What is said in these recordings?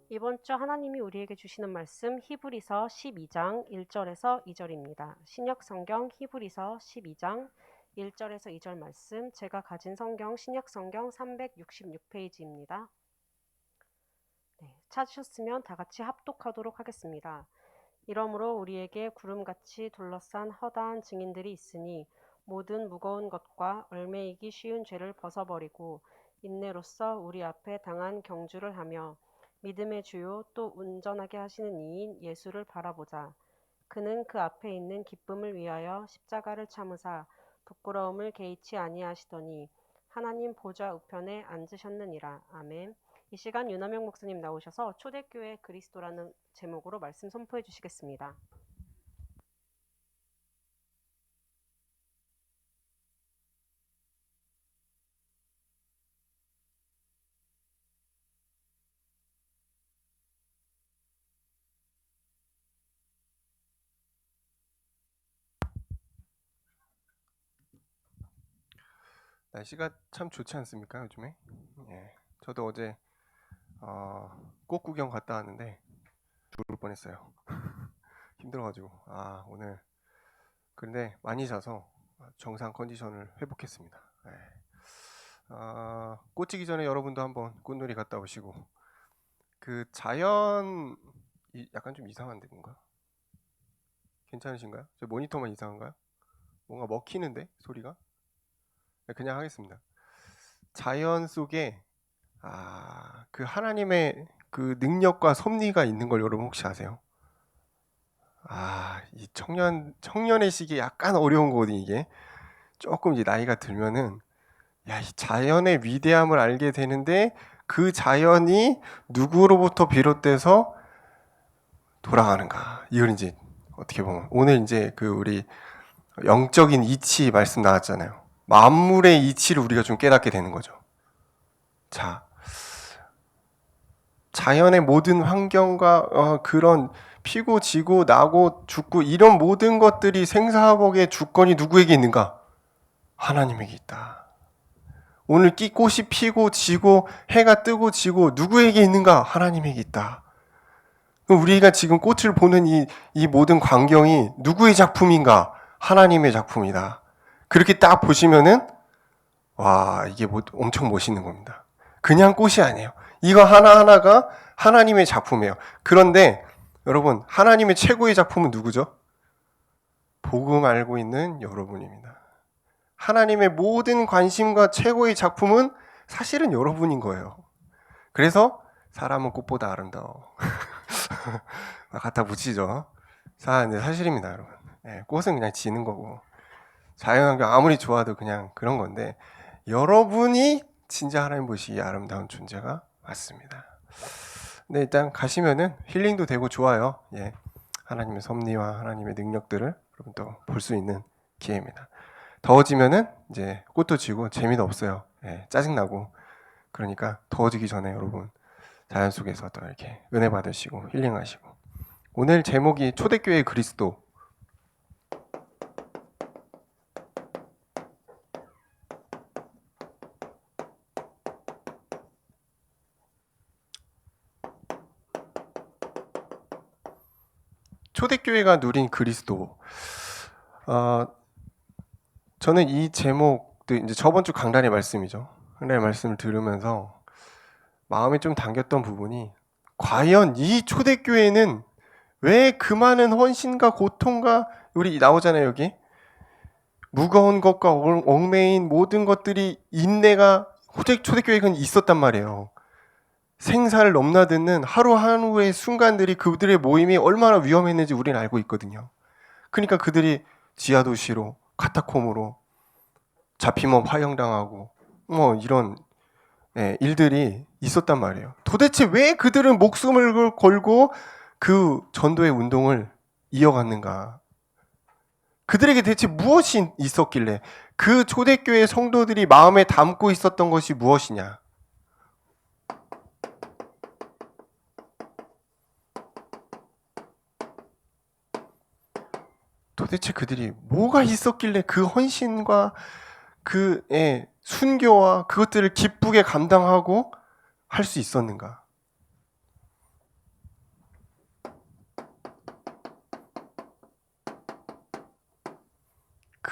이번 주 하나님이 우리에게 주시는 말씀 히브리서 12장 1절에서 2절입니다. 신약 성경 히브리서 12장 1절에서 2절 말씀, 제가 가진 성경 신약 성경 366페이지입니다. 찾으셨으면 다 같이 합독하도록 하겠습니다. 이러므로 우리에게 구름같이 둘러싼 허다한 증인들이 있으니 모든 무거운 것과 얽매이기 쉬운 죄를 벗어버리고 인내로써 우리 앞에 당한 경주를 하며 믿음의 주요 또 운전하게 하시는 이인 예수를 바라보자. 그는 그 앞에 있는 기쁨을 위하여 십자가를 참으사 부끄러움을 개의치 아니하시더니 하나님 보좌 우편에 앉으셨느니라. 아멘. 이 시간 윤하명 목사님 나오셔서 초대교회 그리스도라는 제목으로 말씀 선포해 주시겠습니다. 날씨가 참 좋지 않습니까, 요즘에? 예. 저도 어제 꽃 구경 갔다 왔는데 죽을 뻔했어요. 힘들어가지고 오늘 그런데 많이 자서 정상 컨디션을 회복했습니다. 예. 꽃지기 전에 여러분도 한번 꽃놀이 갔다 오시고 그 자연 약간 좀 이상한데 뭔가 괜찮으신가요? 저 모니터만 이상한가요? 뭔가 먹히는데 소리가? 네, 그냥 하겠습니다. 자연 속에 그 하나님의 그 능력과 섭리가 있는 걸 여러분 혹시 아세요? 이 청년의 시기에 약간 어려운 거거든요, 이게. 조금 이제 나이가 들면은, 이 자연의 위대함을 알게 되는데, 그 자연이 누구로부터 비롯돼서 돌아가는가. 이걸 이제, 어떻게 보면, 오늘 이제 그 우리 영적인 이치 말씀 나왔잖아요. 만물의 이치를 우리가 좀 깨닫게 되는 거죠. 자, 자연의 모든 환경과 그런 피고 지고 나고 죽고 이런 모든 것들이 생사복의 주권이 누구에게 있는가? 하나님에게 있다. 오늘 꽃이 피고 지고 해가 뜨고 지고 누구에게 있는가? 하나님에게 있다. 우리가 지금 꽃을 보는 이 모든 광경이 누구의 작품인가? 하나님의 작품이다. 그렇게 딱 보시면은 이게 엄청 멋있는 겁니다. 그냥 꽃이 아니에요. 이거 하나하나가 하나님의 작품이에요. 그런데 여러분, 하나님의 최고의 작품은 누구죠? 복음 알고 있는 여러분입니다. 하나님의 모든 관심과 최고의 작품은 사실은 여러분인 거예요. 그래서 사람은 꽃보다 아름다워. 갖다 붙이죠. 사실입니다, 여러분. 꽃은 그냥 지는 거고 자연환경 아무리 좋아도 그냥 그런 건데 여러분이 진짜 하나님 보시기에 아름다운 존재가 맞습니다. 네, 일단 가시면은 힐링도 되고 좋아요. 하나님의 섭리와 하나님의 능력들을 여러분 또 볼 수 있는 기회입니다. 더워지면은 이제 꽃도 지고 재미도 없어요. 짜증나고. 그러니까 더워지기 전에 여러분 자연 속에서 또 이렇게 은혜 받으시고 힐링하시고. 오늘 제목이 초대교회 그리스도. 초대교회가 누린 그리스도. 저는 이 제목도 이제 저번 주 강단의 말씀이죠. 강단의 말씀을 들으면서 마음에 좀 당겼던 부분이 과연 이 초대교회는 왜 그 많은 헌신과 고통과 우리 나오잖아요, 여기. 무거운 것과 얽매인 모든 것들이 인내가 초대교회는 있었단 말이에요. 생사를 넘나드는 하루하루의 순간들이 그들의 모임이 얼마나 위험했는지 우리는 알고 있거든요. 그러니까 그들이 지하도시로 카타콤으로 잡히면 화형당하고 이런 일들이 있었단 말이에요. 도대체 왜 그들은 목숨을 걸고 그 전도의 운동을 이어갔는가? 그들에게 대체 무엇이 있었길래 그 초대교회 성도들이 마음에 담고 있었던 것이 무엇이냐? 도대체 그들이 뭐가 있었길래 그 헌신과 그 순교와 그것들을 기쁘게 감당하고 할 수 있었는가?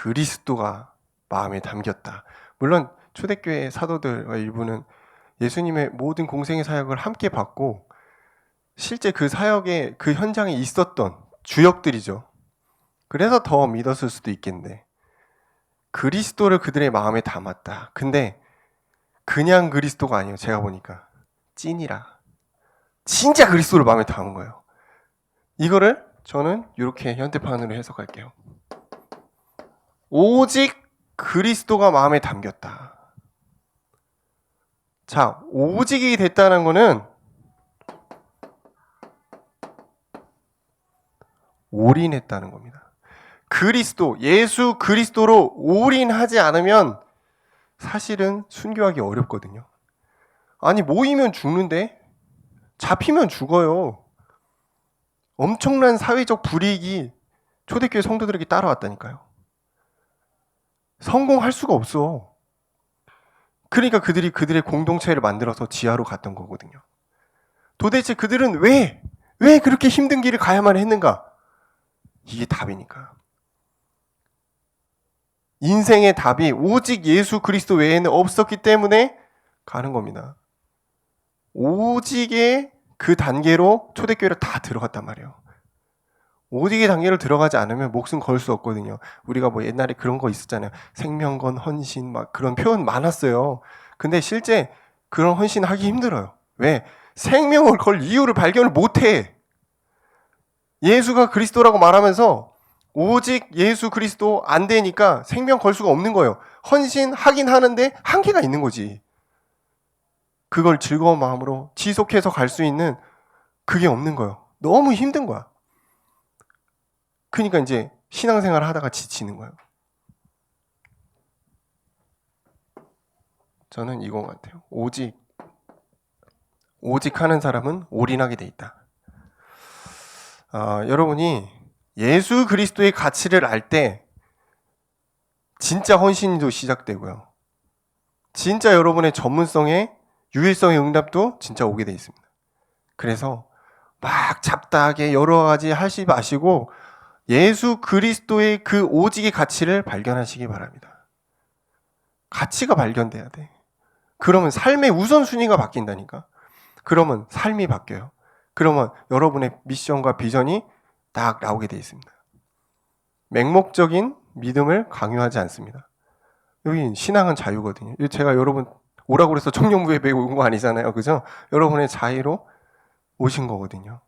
그리스도가 마음에 담겼다. 물론 초대교회 사도들과 일부는 예수님의 모든 공생의 사역을 함께 받고 실제 그 사역의 그 현장에 있었던 주역들이죠. 그래서 더 믿었을 수도 있겠는데 그리스도를 그들의 마음에 담았다. 근데 그냥 그리스도가 아니에요. 제가 보니까 찐이라 진짜 그리스도를 마음에 담은 거예요. 이거를 저는 이렇게 현대판으로 해석할게요. 오직 그리스도가 마음에 담겼다. 자, 오직이 됐다는 거는 올인했다는 겁니다. 그리스도, 예수 그리스도로 올인하지 않으면 사실은 순교하기 어렵거든요. 아니, 모이면 죽는데? 잡히면 죽어요. 엄청난 사회적 불이익이 초대교회 성도들에게 따라왔다니까요. 성공할 수가 없어. 그러니까 그들이 그들의 공동체를 만들어서 지하로 갔던 거거든요. 도대체 그들은 왜 그렇게 힘든 길을 가야만 했는가? 이게 답이니까. 인생의 답이 오직 예수 그리스도 외에는 없었기 때문에 가는 겁니다. 오직의 그 단계로 초대교회를 다 들어갔단 말이에요. 오직의 단계로 들어가지 않으면 목숨 걸 수 없거든요. 우리가 뭐 옛날에 그런 거 있었잖아요. 생명건 헌신 막 그런 표현 많았어요. 근데 실제 그런 헌신 하기 힘들어요. 왜? 생명을 걸 이유를 발견을 못해. 예수가 그리스도라고 말하면서 오직 예수 그리스도 안 되니까 생명 걸 수가 없는 거예요. 헌신하긴 하는데 한계가 있는 거지. 그걸 즐거운 마음으로 지속해서 갈 수 있는 그게 없는 거예요. 너무 힘든 거야. 그러니까 이제 신앙생활을 하다가 지치는 거예요. 저는 이거 같아요. 오직 하는 사람은 올인하게 돼 있다. 여러분이 예수 그리스도의 가치를 알 때 진짜 헌신도 시작되고요. 진짜 여러분의 전문성에 유일성의 응답도 진짜 오게 돼 있습니다. 그래서 막 잡다하게 여러 가지 하시 마시고 예수 그리스도의 그 오직의 가치를 발견하시기 바랍니다. 가치가 발견돼야 돼. 그러면 삶의 우선순위가 바뀐다니까. 그러면 삶이 바뀌어요. 그러면 여러분의 미션과 비전이 딱 나오게 돼 있습니다. 맹목적인 믿음을 강요하지 않습니다. 여기 신앙은 자유거든요. 제가 여러분 오라고 그래서 청년부에 배우 온 거 아니잖아요. 그죠? 여러분의 자유로 오신 거거든요.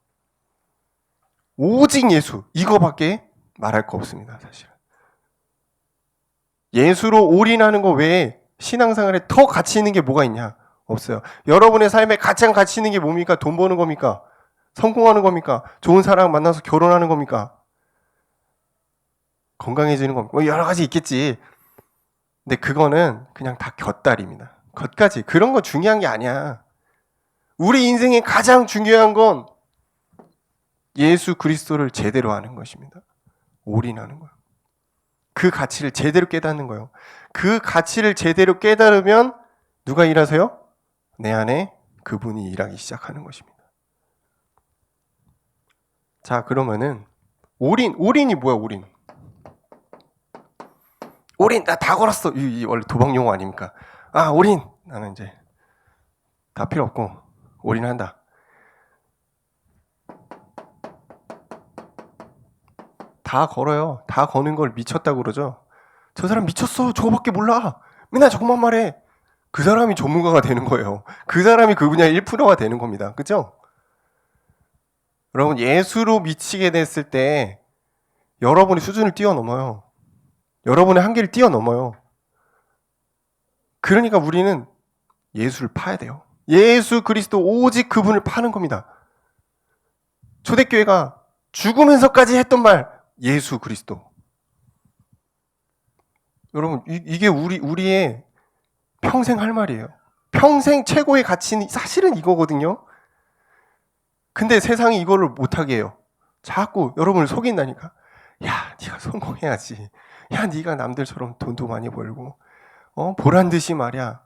오직 예수, 이거밖에 말할 거 없습니다. 사실. 예수로 올인하는 거 외에 신앙생활에 더 가치 있는 게 뭐가 있냐? 없어요. 여러분의 삶에 가장 가치 있는 게 뭡니까? 돈 버는 겁니까? 성공하는 겁니까? 좋은 사람 만나서 결혼하는 겁니까? 건강해지는 겁니까? 뭐 여러 가지 있겠지. 근데 그거는 그냥 다 곁다리입니다. 겉가지. 그런 거 중요한 게 아니야. 우리 인생에 가장 중요한 건 예수 그리스도를 제대로 아는 것입니다. 올인하는 거예요. 그 가치를 제대로 깨닫는 거예요. 그 가치를 제대로 깨달으면 누가 일하세요? 내 안에 그분이 일하기 시작하는 것입니다. 자, 그러면은 올인이 뭐야? 올인 나 다 걸었어. 이 원래 도박 용어 아닙니까? 올인 나는 이제 다 필요 없고 올인한다. 다 걸어요. 다 거는 걸 미쳤다고 그러죠. 저 사람 미쳤어. 저거밖에 몰라. 맨날 저것만 말해. 그 사람이 전문가가 되는 거예요. 그 사람이 그 분야의 1%가 되는 겁니다. 그죠? 여러분, 예수로 미치게 됐을 때 여러분의 수준을 뛰어넘어요. 여러분의 한계를 뛰어넘어요. 그러니까 우리는 예수를 파야 돼요. 예수 그리스도 오직 그분을 파는 겁니다. 초대교회가 죽으면서까지 했던 말, 예수 그리스도. 여러분, 이게 우리의 평생 할 말이에요. 평생 최고의 가치는 사실은 이거거든요. 근데 세상이 이거를 못하게 해요. 자꾸 여러분을 속인다니까. 야, 네가 성공해야지. 야, 네가 남들처럼 돈도 많이 벌고 보란 듯이 말이야.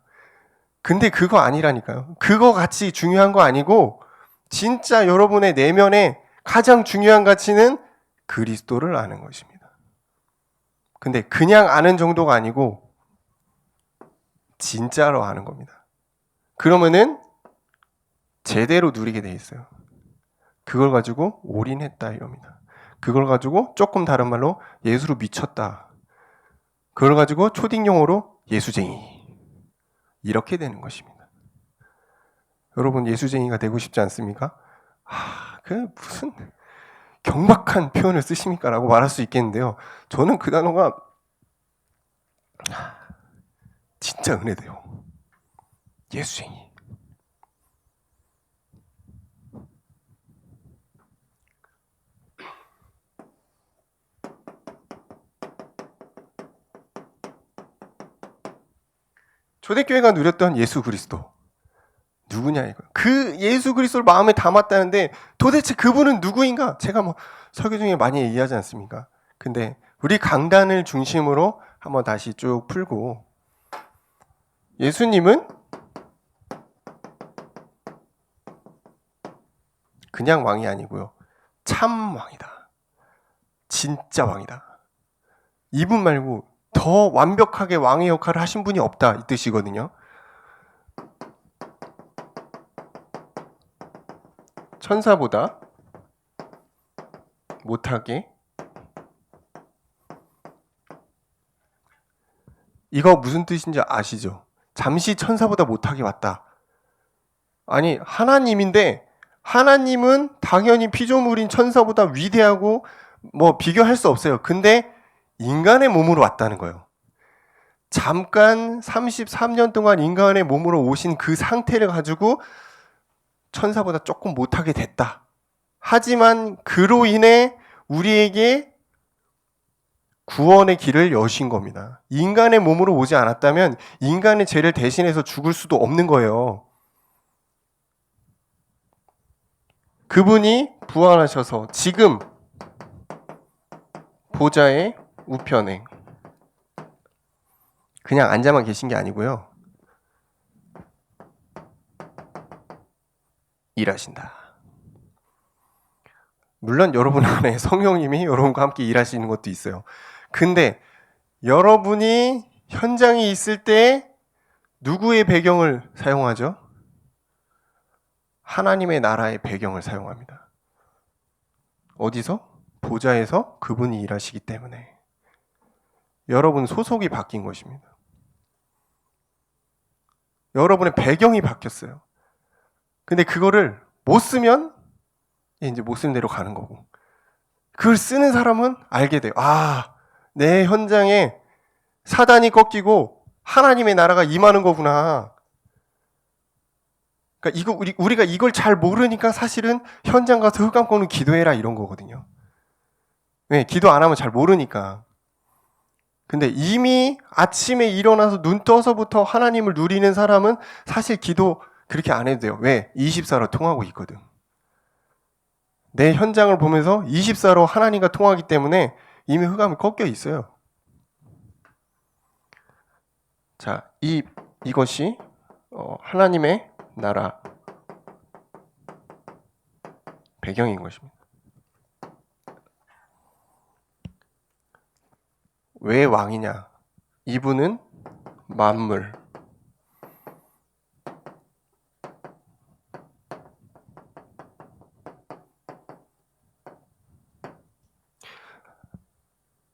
근데 그거 아니라니까요. 그거 가치 중요한 거 아니고 진짜 여러분의 내면에 가장 중요한 가치는 그리스도를 아는 것입니다. 근데 그냥 아는 정도가 아니고 진짜로 아는 겁니다. 그러면은 제대로 누리게 돼 있어요. 그걸 가지고 올인했다 이럽니다. 그걸 가지고 조금 다른 말로 예수로 미쳤다. 그걸 가지고 초딩 용어로 예수쟁이. 이렇게 되는 것입니다. 여러분 예수쟁이가 되고 싶지 않습니까? 그 무슨 경박한 표현을 쓰십니까? 라고 말할 수 있겠는데요. 저는 그 단어가 진짜 은혜돼요. 예수쟁이. 초대교회가 누렸던 예수 그리스도. 누구냐 이거. 그 예수 그리스도를 마음에 담았다는데 도대체 그분은 누구인가? 제가 뭐 설교 중에 많이 얘기하지 않습니까? 근데 우리 강단을 중심으로 한번 다시 쭉 풀고 예수님은 그냥 왕이 아니고요. 참 왕이다. 진짜 왕이다. 이분 말고 더 완벽하게 왕의 역할을 하신 분이 없다 이 뜻이거든요. 천사보다 못하게. 이거 무슨 뜻인지 아시죠? 잠시 천사보다 못하게 왔다. 아니 하나님인데 하나님은 당연히 피조물인 천사보다 위대하고 뭐 비교할 수 없어요. 근데 인간의 몸으로 왔다는 거예요. 잠깐 33년 동안 인간의 몸으로 오신 그 상태를 가지고 천사보다 조금 못하게 됐다. 하지만 그로 인해 우리에게 구원의 길을 여신 겁니다. 인간의 몸으로 오지 않았다면 인간의 죄를 대신해서 죽을 수도 없는 거예요. 그분이 부활하셔서 지금 보좌의 우편에 그냥 앉아만 계신 게 아니고요. 일하신다. 물론 여러분 안에 성령님이 여러분과 함께 일하시는 것도 있어요. 근데 여러분이 현장에 있을 때 누구의 배경을 사용하죠? 하나님의 나라의 배경을 사용합니다. 어디서? 보좌에서 그분이 일하시기 때문에 여러분 소속이 바뀐 것입니다. 여러분의 배경이 바뀌었어요. 근데 그거를 못 쓰면 이제 못 쓰는 대로 가는 거고, 그걸 쓰는 사람은 알게 돼요. 내 현장에 사단이 꺾이고 하나님의 나라가 임하는 거구나. 그러니까 우리가 이걸 잘 모르니까 사실은 현장 가서 흙 감고는 기도해라 이런 거거든요. 왜? 기도 안 하면 잘 모르니까. 근데 이미 아침에 일어나서 눈 떠서부터 하나님을 누리는 사람은 사실 기도 그렇게 안 해도 돼요. 왜? 24로 통하고 있거든. 내 현장을 보면서 24로 하나님과 통하기 때문에 이미 흑암이 꺾여 있어요. 자, 이것이 하나님의 나라 배경인 것입니다. 왜 왕이냐? 이분은 만물,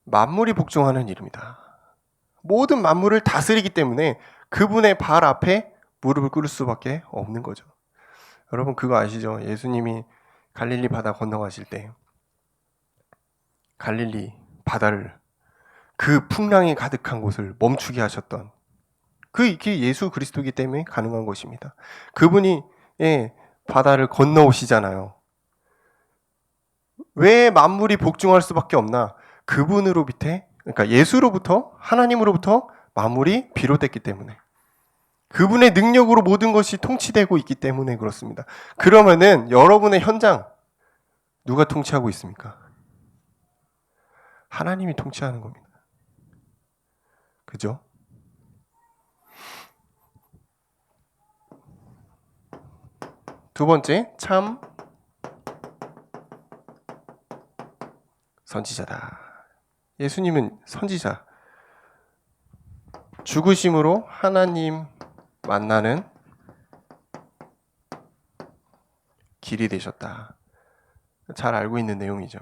만물이 복종하는 이름이다. 모든 만물을 다스리기 때문에 그분의 발 앞에 무릎을 꿇을 수밖에 없는 거죠. 여러분 그거 아시죠? 예수님이 갈릴리 바다 건너가실 때 갈릴리 바다를 그 풍랑이 가득한 곳을 멈추게 하셨던 그게 예수 그리스도이기 때문에 가능한 것입니다. 그분이 바다를 건너오시잖아요. 왜 만물이 복종할 수밖에 없나? 그러니까 예수로부터 하나님으로부터 만물이 비롯됐기 때문에 그분의 능력으로 모든 것이 통치되고 있기 때문에 그렇습니다. 그러면은 여러분의 현장 누가 통치하고 있습니까? 하나님이 통치하는 겁니다. 그죠? 두 번째, 참 선지자다. 예수님은 선지자, 죽으심으로 하나님 만나는 길이 되셨다. 잘 알고 있는 내용이죠.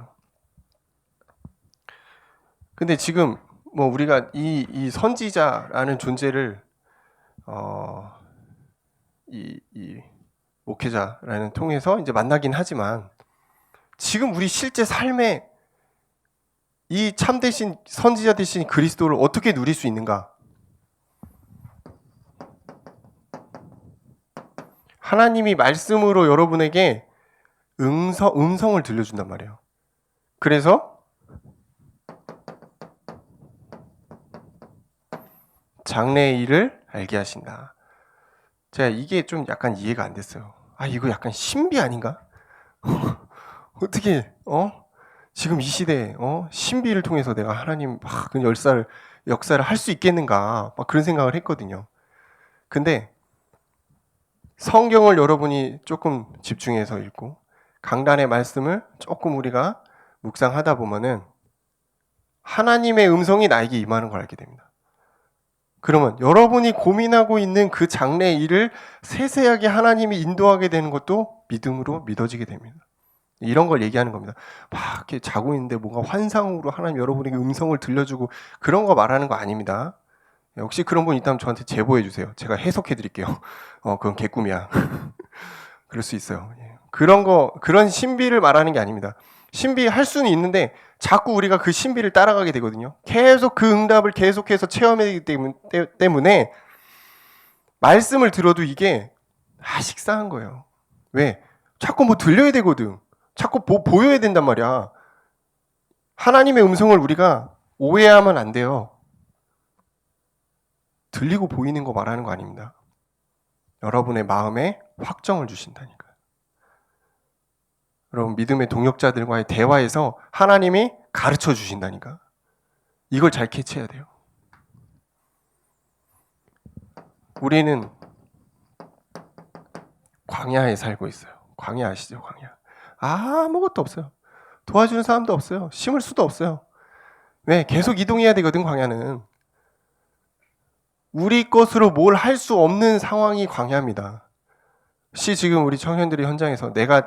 근데 지금 뭐 우리가 이 선지자라는 존재를 이 목회자라는 통해서 이제 만나긴 하지만 지금 우리 실제 삶에 이 참되신 선지자 되신 그리스도를 어떻게 누릴 수 있는가? 하나님이 말씀으로 여러분에게 음성을 들려준단 말이에요. 그래서 장래의 일을 알게 하신다. 제가 이게 좀 약간 이해가 안 됐어요. 아, 이거 약간 신비 아닌가? 어떻게 지금 이 시대에 신비를 통해서 내가 하나님 그 역사를 할 수 있겠는가? 막 그런 생각을 했거든요. 근데 성경을 여러분이 조금 집중해서 읽고 강단의 말씀을 조금 우리가 묵상하다 보면은 하나님의 음성이 나에게 임하는 걸 알게 됩니다. 그러면 여러분이 고민하고 있는 그 장래의 일을 세세하게 하나님이 인도하게 되는 것도 믿음으로 믿어지게 됩니다. 이런 걸 얘기하는 겁니다. 막 이렇게 자고 있는데 뭔가 환상으로 하나님 여러분에게 음성을 들려주고 그런 거 말하는 거 아닙니다. 혹시 그런 분 있다면 저한테 제보해 주세요. 제가 해석해 드릴게요. 그건 개꿈이야. 그럴 수 있어요. 그런 신비를 말하는 게 아닙니다. 신비할 수는 있는데 자꾸 우리가 그 신비를 따라가게 되거든요. 계속 그 응답을 계속해서 체험하기 때문에 말씀을 들어도 이게 식상한 거예요. 왜? 자꾸 뭐 들려야 되거든. 자꾸 보여야 된단 말이야. 하나님의 음성을 우리가 오해하면 안 돼요. 들리고 보이는 거 말하는 거 아닙니다. 여러분의 마음에 확정을 주신다니까요. 여러분 믿음의 동역자들과의 대화에서 하나님이 가르쳐 주신다니까. 이걸 잘 캐치해야 돼요. 우리는 광야에 살고 있어요. 광야 아시죠? 광야. 아무것도 없어요. 도와주는 사람도 없어요. 심을 수도 없어요. 왜? 계속 이동해야 되거든, 광야는. 우리 것으로 뭘 할 수 없는 상황이 광야입니다. 혹시 지금 우리 청년들이 현장에서 내가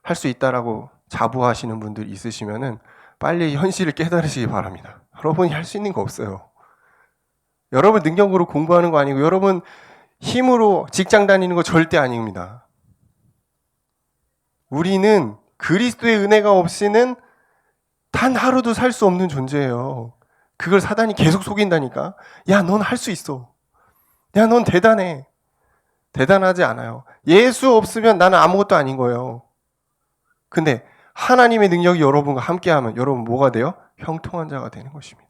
할 수 있다라고 자부하시는 분들 있으시면은 빨리 현실을 깨달으시기 바랍니다. 여러분이 할 수 있는 거 없어요. 여러분 능력으로 공부하는 거 아니고 여러분 힘으로 직장 다니는 거 절대 아닙니다. 우리는 그리스도의 은혜가 없이는 단 하루도 살 수 없는 존재예요. 그걸 사단이 계속 속인다니까. 야, 넌 할 수 있어. 야, 넌 대단해. 대단하지 않아요. 예수 없으면 나는 아무것도 아닌 거예요. 근데 하나님의 능력이 여러분과 함께하면 여러분 뭐가 돼요? 형통한 자가 되는 것입니다.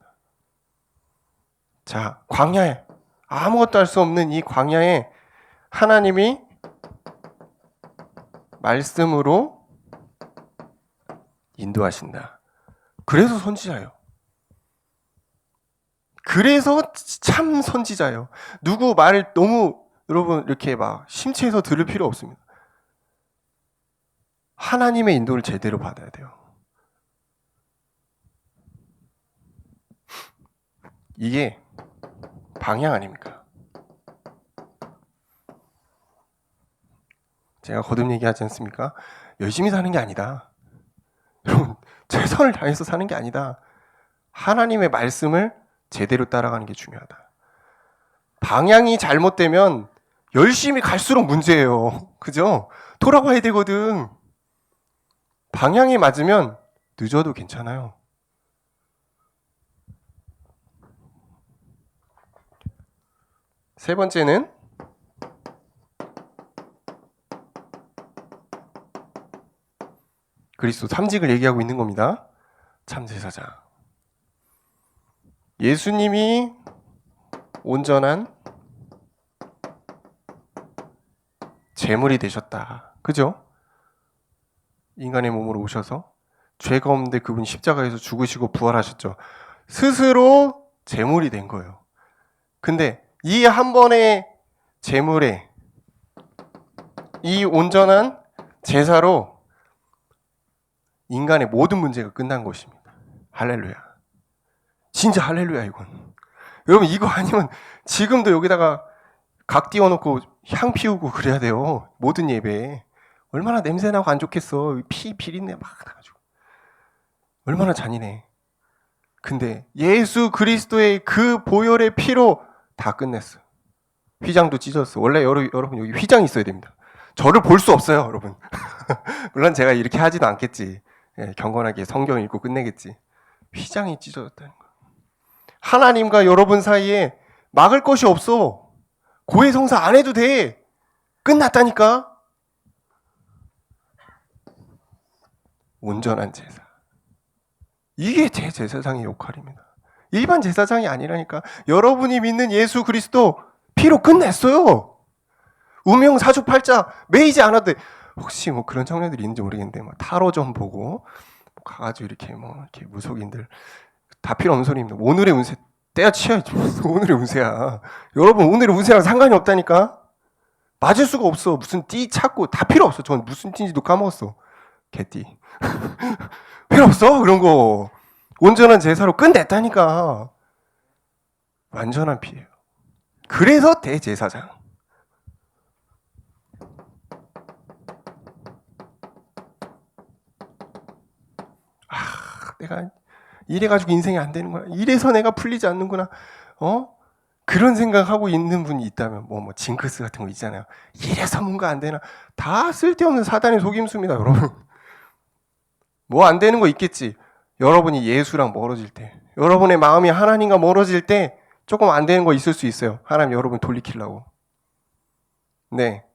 자, 광야에 아무것도 할 수 없는 이 광야에 하나님이 말씀으로 인도하신다. 그래서 선지자예요. 그래서 참 선지자예요. 누구 말을 너무 여러분 이렇게 막 심취해서 들을 필요 없습니다. 하나님의 인도를 제대로 받아야 돼요. 이게 방향 아닙니까? 제가 거듭 얘기하지 않습니까? 열심히 사는 게 아니다. 여러분, 최선을 다해서 사는 게 아니다. 하나님의 말씀을 제대로 따라가는 게 중요하다. 방향이 잘못되면 열심히 갈수록 문제예요. 그죠? 돌아와야 되거든. 방향이 맞으면 늦어도 괜찮아요. 세 번째는 그리스도 삼직을 얘기하고 있는 겁니다. 참제사장. 예수님이 온전한 제물이 되셨다. 그죠? 인간의 몸으로 오셔서 죄가 없는데 그분이 십자가에서 죽으시고 부활하셨죠. 스스로 제물이 된 거예요. 근데 이 한 번의 제물에 이 온전한 제사로 인간의 모든 문제가 끝난 것입니다. 할렐루야. 진짜 할렐루야 이건. 여러분 이거 아니면 지금도 여기다가 각 띄워놓고 향 피우고 그래야 돼요. 모든 예배에. 얼마나 냄새나고 안 좋겠어. 피 비린내 막 나가지고. 얼마나 잔인해. 근데 예수 그리스도의 그 보혈의 피로 다 끝냈어. 휘장도 찢었어. 원래 여러분 여기 휘장이 있어야 됩니다. 저를 볼 수 없어요, 여러분. 물론 제가 이렇게 하지도 않겠지. 예, 경건하게 성경 읽고 끝내겠지. 휘장이 찢어졌다는 거. 하나님과 여러분 사이에 막을 것이 없어. 고해성사 안 해도 돼. 끝났다니까. 온전한 제사. 이게 대제사장의 역할입니다. 일반 제사장이 아니라니까. 여러분이 믿는 예수 그리스도 피로 끝냈어요. 우명 사주팔자 매이지 않아도 돼. 혹시 뭐 그런 청년들이 있는지 모르겠는데 뭐 타로 좀 보고 가가지고 이렇게 이렇게 무속인들 다 필요 없는 소리입니다. 오늘의 운세 떼어치워야지. 오늘의 운세야. 여러분 오늘의 운세랑 상관이 없다니까. 맞을 수가 없어. 무슨 띠 찾고 다 필요 없어. 전 무슨 띠인지도 까먹었어. 개띠. 필요 없어 그런 거. 온전한 제사로 끝냈다니까. 완전한 피예요. 그래서 대제사장. 내가 이래가지고 인생이 안 되는구나. 이래서 내가 풀리지 않는구나. 그런 생각하고 있는 분이 있다면 뭐 징크스 같은 거 있잖아요. 이래서 뭔가 안 되나. 다 쓸데없는 사단의 속임수입니다, 여러분. 뭐 안 되는 거 있겠지. 여러분이 예수랑 멀어질 때, 여러분의 마음이 하나님과 멀어질 때 조금 안 되는 거 있을 수 있어요. 하나님 여러분 돌리키려고. 네,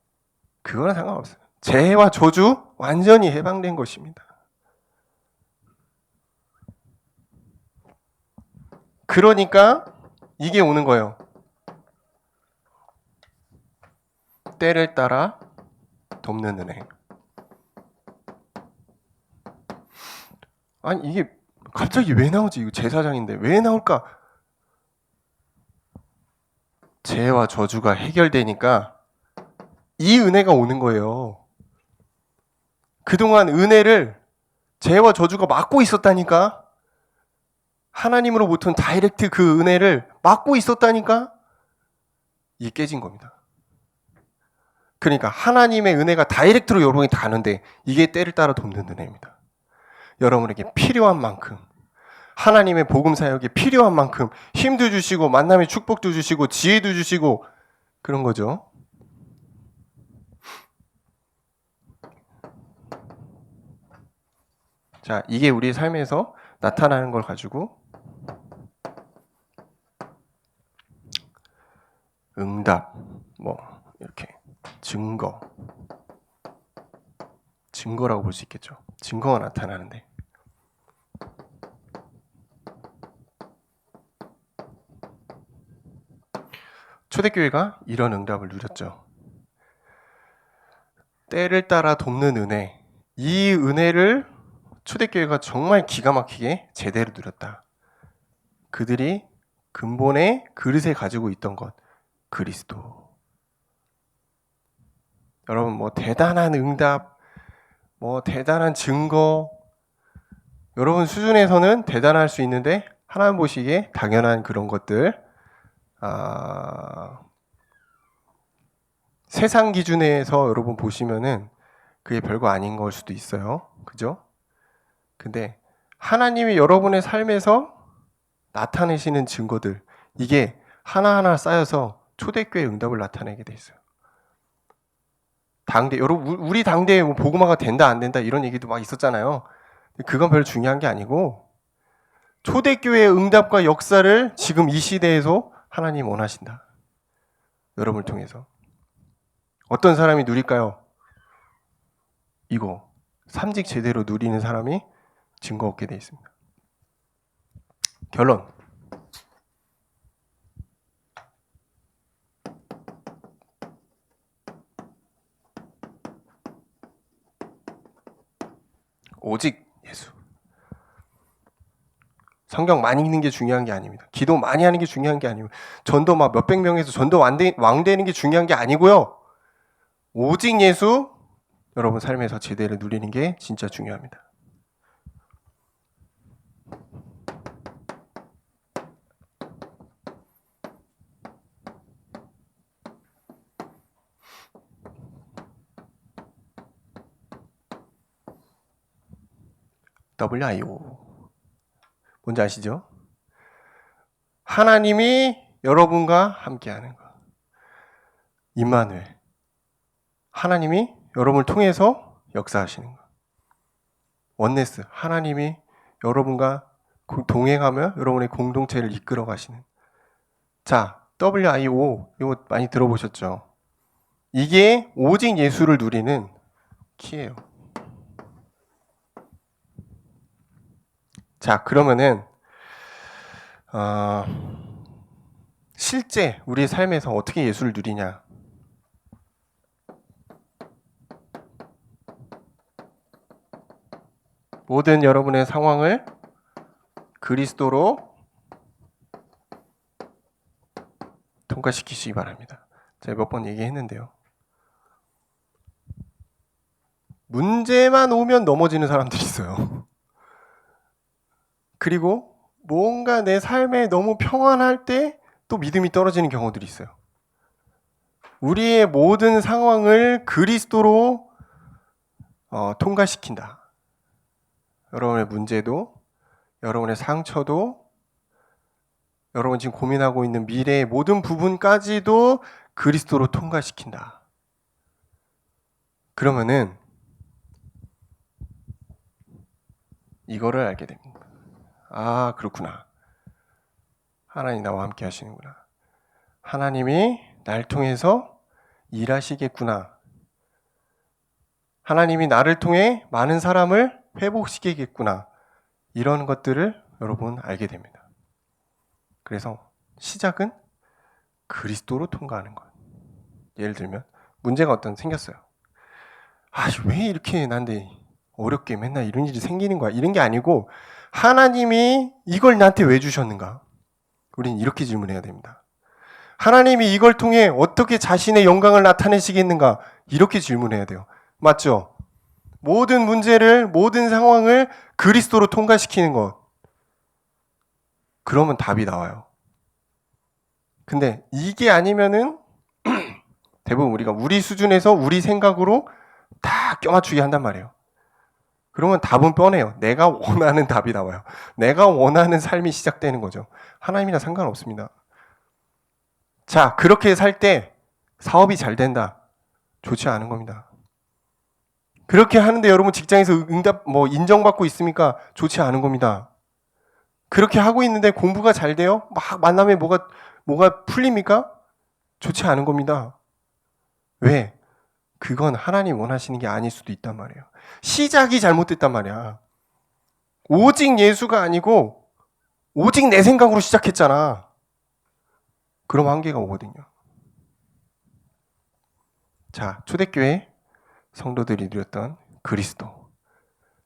그거는 상관없어요. 재해와 저주 완전히 해방된 것입니다. 그러니까 이게 오는 거예요. 때를 따라 돕는 은혜. 아니 이게 갑자기 왜 나오지? 이거 제사장인데 왜 나올까? 죄와 저주가 해결되니까 이 은혜가 오는 거예요. 그동안 은혜를 죄와 저주가 막고 있었다니까. 하나님으로부터는 다이렉트 그 은혜를 막고 있었다니까. 이게 깨진 겁니다. 그러니까 하나님의 은혜가 다이렉트로 여러분이 가는데 이게 때를 따라 돕는 은혜입니다. 여러분에게 필요한 만큼, 하나님의 복음 사역에 필요한 만큼 힘도 주시고 만남의 축복도 주시고 지혜도 주시고 그런 거죠. 자, 이게 우리 삶에서 나타나는 걸 가지고 응답, 뭐 이렇게 증거라고 볼 수 있겠죠. 증거가 나타나는데 초대교회가 이런 응답을 누렸죠. 때를 따라 돕는 은혜, 이 은혜를 초대교회가 정말 기가 막히게 제대로 누렸다. 그들이 근본의 그릇에 가지고 있던 것, 그리스도. 여러분 뭐 대단한 응답, 뭐 대단한 증거, 여러분 수준에서는 대단할 수 있는데 하나님 보시기에 당연한 그런 것들, 세상 기준에서 여러분 보시면은 그게 별거 아닌 걸 수도 있어요. 그죠? 근데 하나님이 여러분의 삶에서 나타내시는 증거들, 이게 하나하나 쌓여서 초대교회 응답을 나타내게 돼 있어요. 당대, 여러분, 우리 당대에 뭐 복음화가 된다, 안 된다, 이런 얘기도 막 있었잖아요. 그건 별로 중요한 게 아니고, 초대교회의 응답과 역사를 지금 이 시대에서 하나님 원하신다. 여러분을 통해서. 어떤 사람이 누릴까요? 이거. 삼직 제대로 누리는 사람이 증거 얻게 돼 있습니다. 결론. 오직 예수. 성경 많이 읽는 게 중요한 게 아닙니다. 기도 많이 하는 게 중요한 게 아니고, 전도 막 몇백 명에서 전도 왕 되는 게 중요한 게 아니고요. 오직 예수, 여러분 삶에서 제대로 누리는 게 진짜 중요합니다. WIO. 뭔지 아시죠? 하나님이 여러분과 함께하는 것. 임마누엘. 하나님이 여러분을 통해서 역사하시는 것. 원네스. 하나님이 여러분과 동행하며 여러분의 공동체를 이끌어 가시는. 자, WIO. 이거 많이 들어보셨죠? 이게 오직 예수를 누리는 키예요. 자, 그러면은 실제 우리 삶에서 어떻게 예수를 누리냐? 모든 여러분의 상황을 그리스도로 통과시키시기 바랍니다. 제가 몇 번 얘기했는데요. 문제만 오면 넘어지는 사람들이 있어요. 그리고 뭔가 내 삶에 너무 평안할 때 또 믿음이 떨어지는 경우들이 있어요. 우리의 모든 상황을 그리스도로 통과시킨다. 여러분의 문제도, 여러분의 상처도, 여러분 지금 고민하고 있는 미래의 모든 부분까지도 그리스도로 통과시킨다. 그러면은 이거를 알게 됩니다. 아, 그렇구나. 하나님 나와 함께 하시는구나. 하나님이 날 통해서 일하시겠구나. 하나님이 나를 통해 많은 사람을 회복시키겠구나. 이런 것들을 여러분 알게 됩니다. 그래서 시작은 그리스도로 통과하는 것. 예를 들면 문제가 어떤 생겼어요. 아, 왜 이렇게 나한테 어렵게 맨날 이런 일이 생기는 거야? 이런 게 아니고 하나님이 이걸 나한테 왜 주셨는가? 우리는 이렇게 질문해야 됩니다. 하나님이 이걸 통해 어떻게 자신의 영광을 나타내시겠는가? 이렇게 질문해야 돼요. 맞죠? 모든 문제를, 모든 상황을 그리스도로 통과시키는 것. 그러면 답이 나와요. 근데 이게 아니면은 대부분 우리가 우리 수준에서 우리 생각으로 다 껴맞추게 한단 말이에요. 그러면 답은 뻔해요. 내가 원하는 답이 나와요. 내가 원하는 삶이 시작되는 거죠. 하나님이랑 상관없습니다. 자, 그렇게 살 때 사업이 잘 된다. 좋지 않은 겁니다. 그렇게 하는데 여러분 직장에서 응답 인정받고 있습니까? 좋지 않은 겁니다. 그렇게 하고 있는데 공부가 잘 돼요? 막 만나면 뭐가 풀립니까? 좋지 않은 겁니다. 왜? 그건 하나님 원하시는 게 아닐 수도 있단 말이에요. 시작이 잘못됐단 말이야. 오직 예수가 아니고 오직 내 생각으로 시작했잖아. 그럼 한계가 오거든요. 자, 초대교회 성도들이 누렸던 그리스도.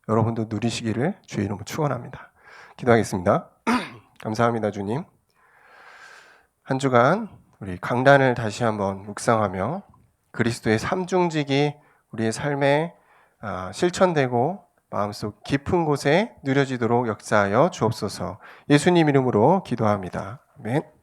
여러분도 누리시기를 주의 이름으로 축원합니다. 기도하겠습니다. 감사합니다, 주님. 한 주간 우리 강단을 다시 한번 묵상하며 그리스도의 삼중직이 우리의 삶에 실천되고 마음속 깊은 곳에 누려지도록 역사하여 주옵소서. 예수님 이름으로 기도합니다. 아멘.